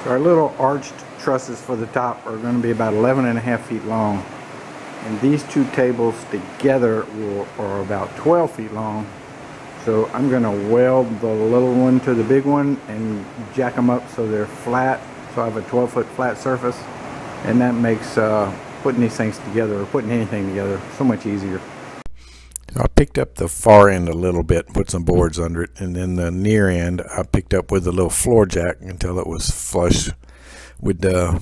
Our little arched trusses for the top are going to be about 11.5 feet long, and these two tables together are about 12 feet long. So I'm going to weld the little one to the big one and jack them up so they're flat, so I have a 12-foot flat surface, and that makes putting these things together, or putting anything together, so much easier. I picked up the far end a little bit, put some boards under it, and then the near end I picked up with a little floor jack until it was flush with the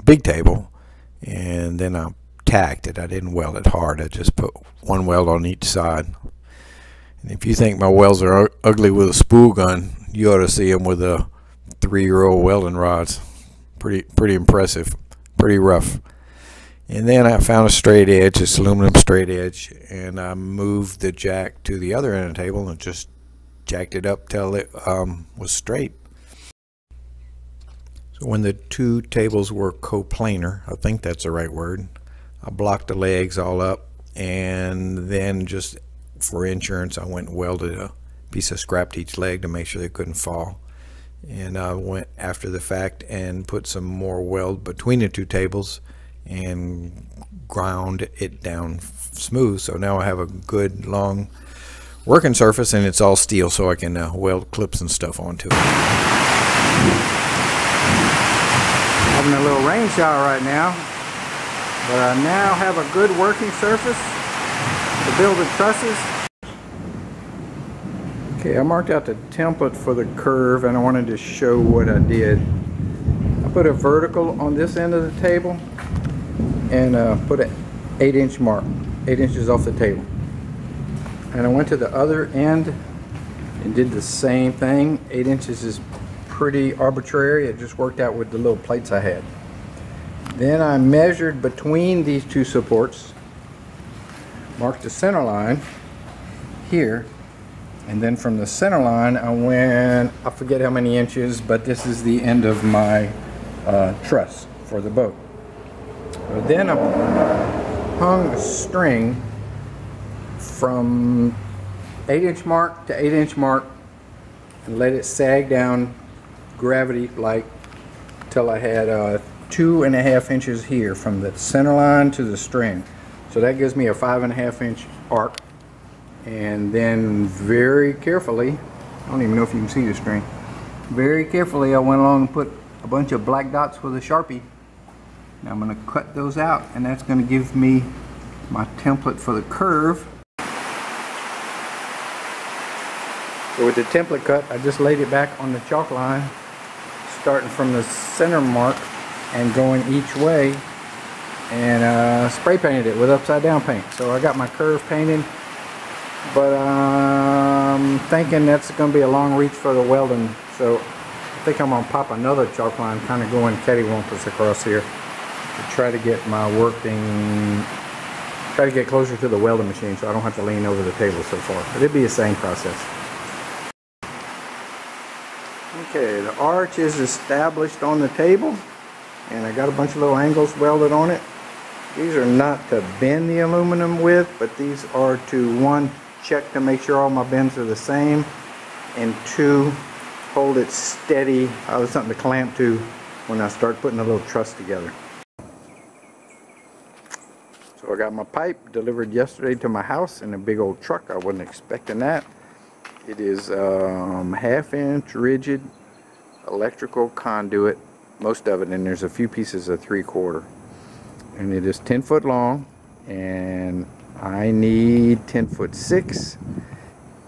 big table, and then I tacked it. I didn't weld it hard. I just put one weld on each side. And if you think my welds are ugly with a spool gun, you ought to see them with a 3-year-old welding rods. Pretty impressive, pretty rough. And then I found a straight edge, this aluminum straight edge, and I moved the jack to the other end of the table and just jacked it up till it was straight. So when the two tables were coplanar, I think that's the right word, I blocked the legs all up, and then just for insurance I went and welded a piece of scrap to each leg to make sure they couldn't fall. And I went after the fact and put some more weld between the two tables and ground it down smooth, so now I have a good long working surface, and it's all steel, so I can weld clips and stuff onto it. Having a little rain shower right now, but I now have a good working surface to build the trusses. Okay, I marked out the template for the curve, and I wanted to show what I did. I put a vertical on this end of the table and put an 8-inch mark, 8 inches off the table. And I went to the other end and did the same thing. 8 inches is pretty arbitrary. It just worked out with the little plates I had. Then I measured between these two supports, marked the center line here, and then from the center line I went, I forget how many inches, but this is the end of my truss for the boat. Then I hung a string from 8-inch mark to 8-inch mark and let it sag down gravity like till I had 2.5 inches here from the center line to the string. So that gives me a 5.5-inch arc. And then very carefully, I don't even know if you can see the string, very carefully I went along and put a bunch of black dots with a Sharpie. Now I'm going to cut those out, and that's going to give me my template for the curve. So with the template cut, I just laid it back on the chalk line, starting from the center mark and going each way, and spray painted it with upside down paint. So I got my curve painted, but I'm thinking that's going to be a long reach for the welding, so I think I'm going to pop another chalk line kind of going cattywampus across here to try to get my try to get closer to the welding machine so I don't have to lean over the table so far. But it'll be the same process. Okay, the arch is established on the table, and I got a bunch of little angles welded on it. These are not to bend the aluminum with, but these are to, one, check to make sure all my bends are the same, and two, hold it steady. I have something to clamp to when I start putting a little truss together. So I got my pipe delivered yesterday to my house in a big old truck. I wasn't expecting that. It is 1/2-inch rigid electrical conduit, most of it, and there's a few pieces of 3/4. And it is 10 foot long, and I need 10'6",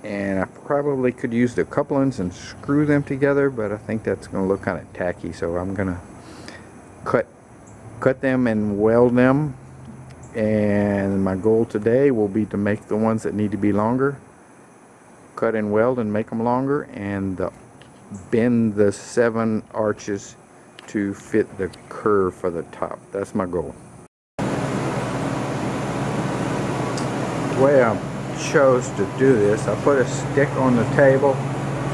and I probably could use the couplings and screw them together, but I think that's going to look kind of tacky, so I'm going to cut them and weld them. And my goal today will be to make the ones that need to be longer, cut and weld and make them longer, and bend the 7 arches to fit the curve for the top. That's my goal. The way I chose to do this, I put a stick on the table,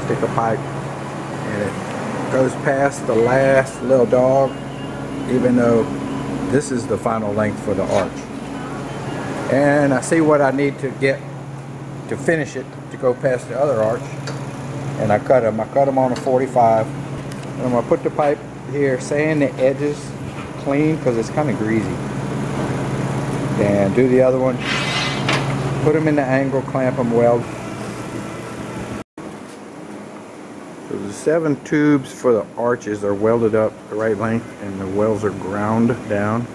stick of pipe, and it goes past the last little dog, even though this is the final length for the arch. And I see what I need to get to finish it to go past the other arch, and I cut them. I cut them on a 45, and I'm going to put the pipe here, sand the edges clean because it's kind of greasy. And do the other one. Put them in the angle, clamp them, weld. So the 7 tubes for the arches are welded up the right length and the welds are ground down.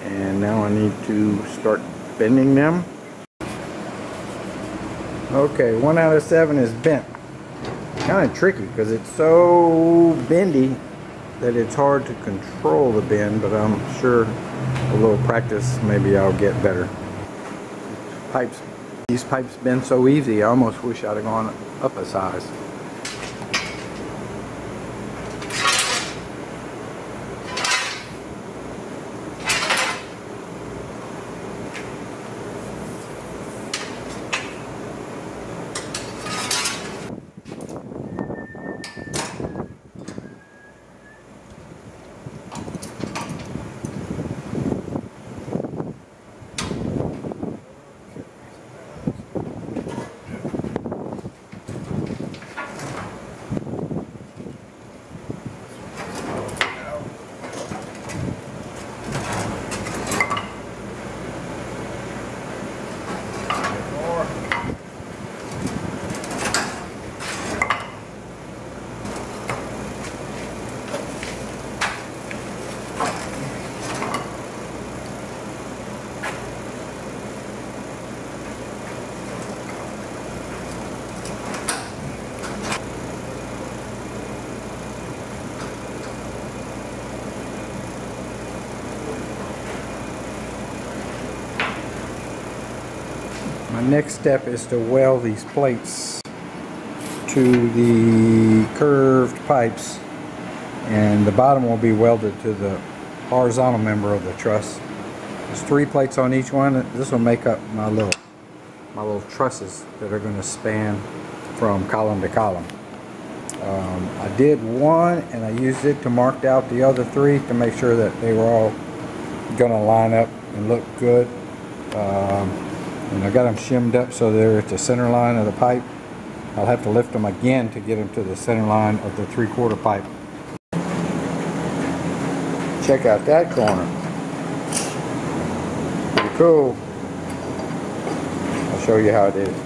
And now I need to start bending them. Okay, 1 out of 7 is bent. Kind of tricky because it's so bendy that it's hard to control the bend, but I'm sure a little practice maybe I'll get better. These pipes bend so easy, I almost wish I'd have gone up a size. My next step is to weld these plates to the curved pipes, and the bottom will be welded to the horizontal member of the truss. There's 3 plates on each one. This will make up my little trusses that are going to span from column to column. I did one and I used it to mark out the other 3 to make sure that they were all going to line up and look good. And I got them shimmed up so they're at the center line of the pipe. I'll have to lift them again to get them to the center line of the 3/4 pipe. Check out that corner. Pretty cool. I'll show you how it is.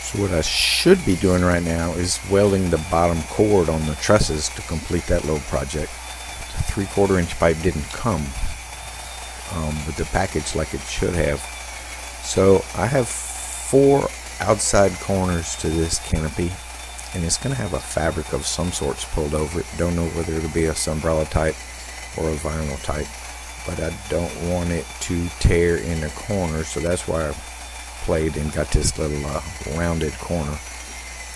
So what I should be doing right now is welding the bottom cord on the trusses to complete that little project. The 3/4 inch pipe didn't come with the package like it should have. So I have 4 outside corners to this canopy, and it's going to have a fabric of some sorts pulled over it. Don't know whether it'll be a sunbrella type or a vinyl type, but I don't want it to tear in the corner, so that's why I played and got this little rounded corner.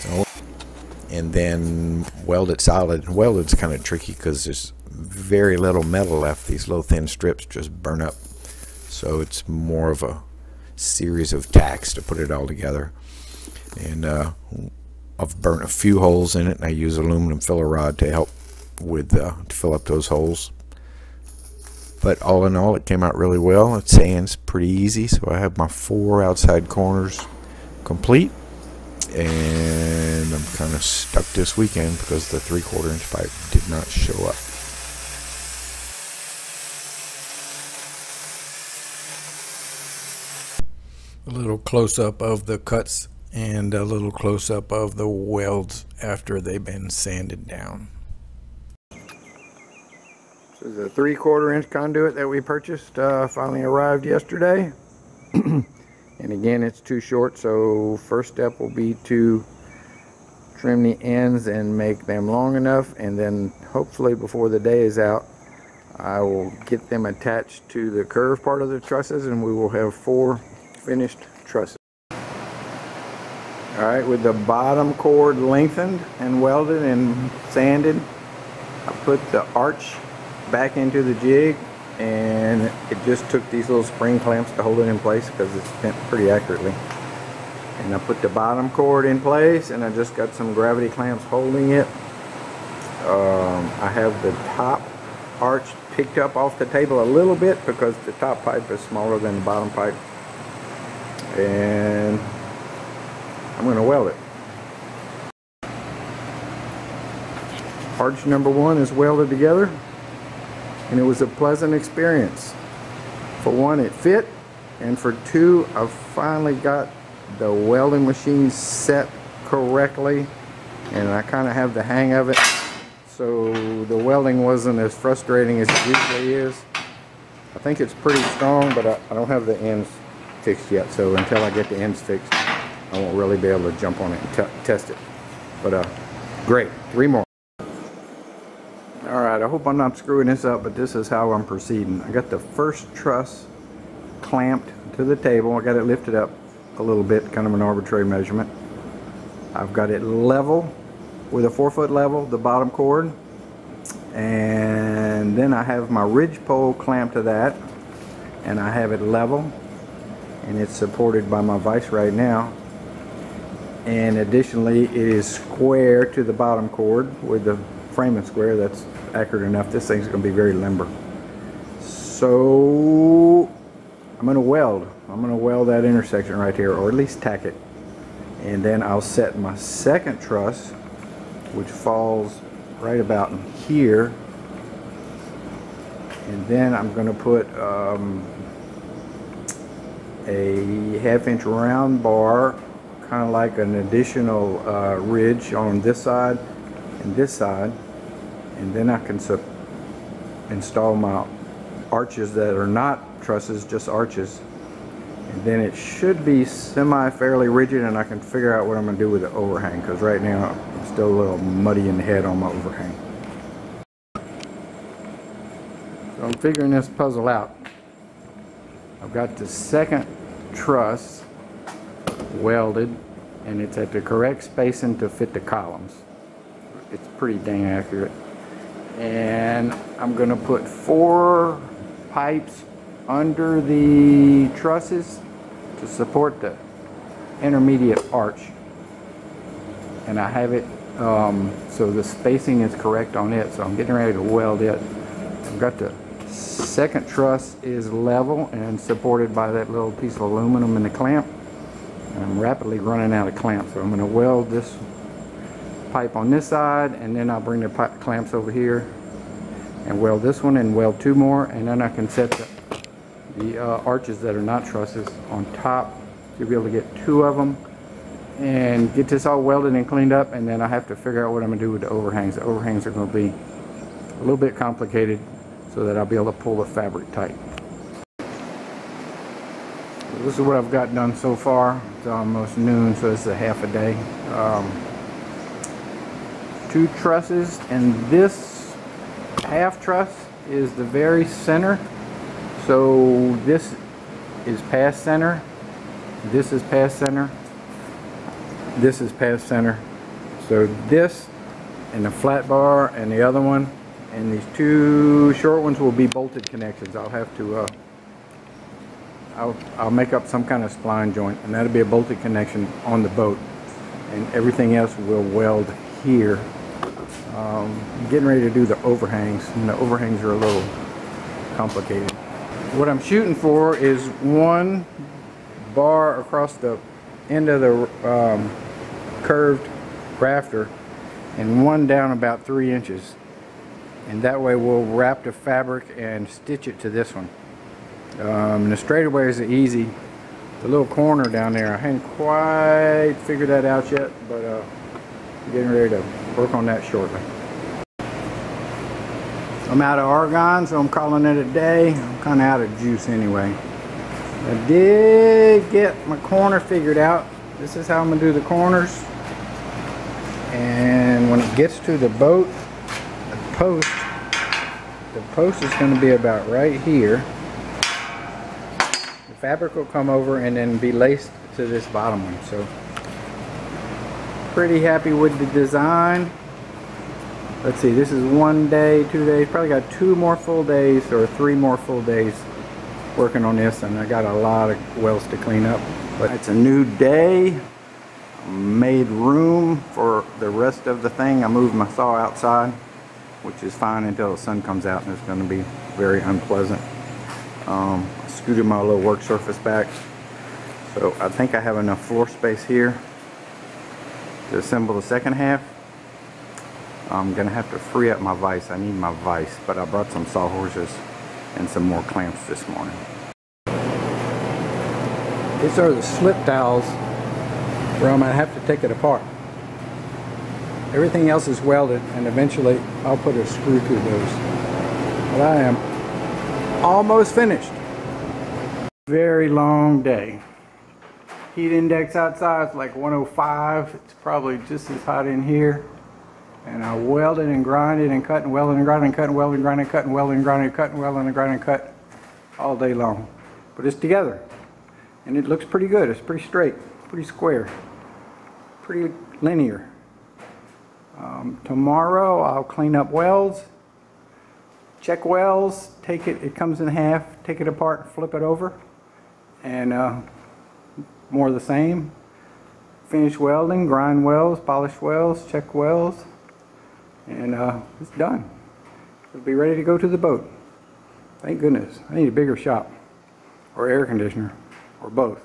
So, and then weld it solid. Welded's kind of tricky because there's very little metal left. These little thin strips just burn up, so it's more of a series of tacks to put it all together. And I've burnt a few holes in it, and I use aluminum filler rod to help with to fill up those holes. But all in all, it came out really well. It sands pretty easy, so I have my 4 outside corners complete, and I'm kind of stuck this weekend because the 3/4 inch pipe did not show up. A little close-up of the cuts and a little close-up of the welds after they've been sanded down. This is a 3/4 inch conduit that we purchased, finally arrived yesterday. And again, it's too short, so first step will be to trim the ends and make them long enough, and then hopefully before the day is out I will get them attached to the curved part of the trusses, and we will have 4 finished trusses. Alright, with the bottom cord lengthened and welded and sanded, I put the arch back into the jig, and it just took these little spring clamps to hold it in place because it's bent pretty accurately. And I put the bottom cord in place, and I just got some gravity clamps holding it. I have the top arch picked up off the table a little bit because the top pipe is smaller than the bottom pipe, and I'm going to weld it. Arch number 1 is welded together, and it was a pleasant experience. For one, it fit, and for two, I finally got the welding machine set correctly, and I kind of have the hang of it, so the welding wasn't as frustrating as it usually is. I think it's pretty strong, but I don't have the ends fixed yet, so until I get the ends fixed, I won't really be able to jump on it and test it. But great, 3 more. Alright, I hope I'm not screwing this up, but this is how I'm proceeding. I got the first truss clamped to the table. I got it lifted up a little bit, kind of an arbitrary measurement. I've got it level with a 4-foot level, the bottom cord, and then I have my ridge pole clamped to that, and I have it level, and it's supported by my vise right now. And additionally, it is square to the bottom cord with the framing square. That's accurate enough. This thing's going to be very limber. So I'm going to weld. I'm going to weld that intersection right here, or at least tack it. And then I'll set my second truss, which falls right about in here. And then I'm going to put a 1/2-inch round bar, kind of like an additional ridge on this side and this side, and then I can install my arches that are not trusses, just arches, and then it should be fairly rigid, and I can figure out what I'm going to do with the overhang, because right now I'm still a little muddy in the head on my overhang. So I'm figuring this puzzle out. I've got the second truss welded, and it's at the correct spacing to fit the columns. It's pretty dang accurate. And I'm going to put 4 pipes under the trusses to support the intermediate arch, and I have it so the spacing is correct on it, so I'm getting ready to weld it. I've got the second truss is level and supported by that little piece of aluminum in the clamp. I'm rapidly running out of clamps, so I'm going to weld this pipe on this side, and then I'll bring the clamps over here and weld this one and weld 2 more, and then I can set the arches that are not trusses on top. You'll be able to get 2 of them and get this all welded and cleaned up, and then I have to figure out what I'm going to do with the overhangs. The overhangs are going to be a little bit complicated so that I'll be able to pull the fabric tight. This is what I've got done so far. It's almost noon, so this is a half a day. 2 trusses, and this half truss is the very center. So this is past center. This is past center. This is past center. So this and the flat bar and the other one, and these 2 short ones will be bolted connections. I'll have to I'll make up some kind of spline joint, and that'll be a bolted connection on the boat, and everything else will weld here. I'm getting ready to do the overhangs, and the overhangs are a little complicated. What I'm shooting for is 1 bar across the end of the curved rafter and 1 down about 3 inches, and that way we'll wrap the fabric and stitch it to this one. The straightaways are easy. The little corner down there, I hadn't quite figured that out yet, but I'm getting ready to work on that shortly. I'm out of argon, so I'm calling it a day. I'm kind of out of juice anyway. I did get my corner figured out. This is how I'm going to do the corners. And when it gets to the boat, the post is going to be about right here. Fabric will come over and then be laced to this bottom one. So pretty happy with the design. Let's see, this is 1 day, 2 days, probably got 2 more full days or 3 more full days working on this, and I got a lot of welds to clean up. But it's a new day. I made room for the rest of the thing. I moved my saw outside, which is fine until the sun comes out, and it's going to be very unpleasant. Scooted my little work surface back, so I think I have enough floor space here to assemble the second half. I'm gonna have to free up my vise. I need my vise, but I brought some sawhorses and some more clamps this morning. These are the slip dowels where I'm gonna have to take it apart. Everything else is welded, and eventually I'll put a screw through those. But I am almost finished. Very long day. Heat index outside is like 105. It's probably just as hot in here. And I welded and grinded and cut and welded and grinded and cut and welded and grinded and cut and welded and grinded and cut and welded and grinded and cut all day long. But it's together. And it looks pretty good. It's pretty straight, pretty square, pretty linear. Tomorrow I'll clean up welds, check welds, take it, it comes in half, take it apart, flip it over, and more of the same. Finish welding, grind welds, polish welds, check welds, and it's done. It'll be ready to go to the boat. Thank goodness. I need a bigger shop, or air conditioner, or both.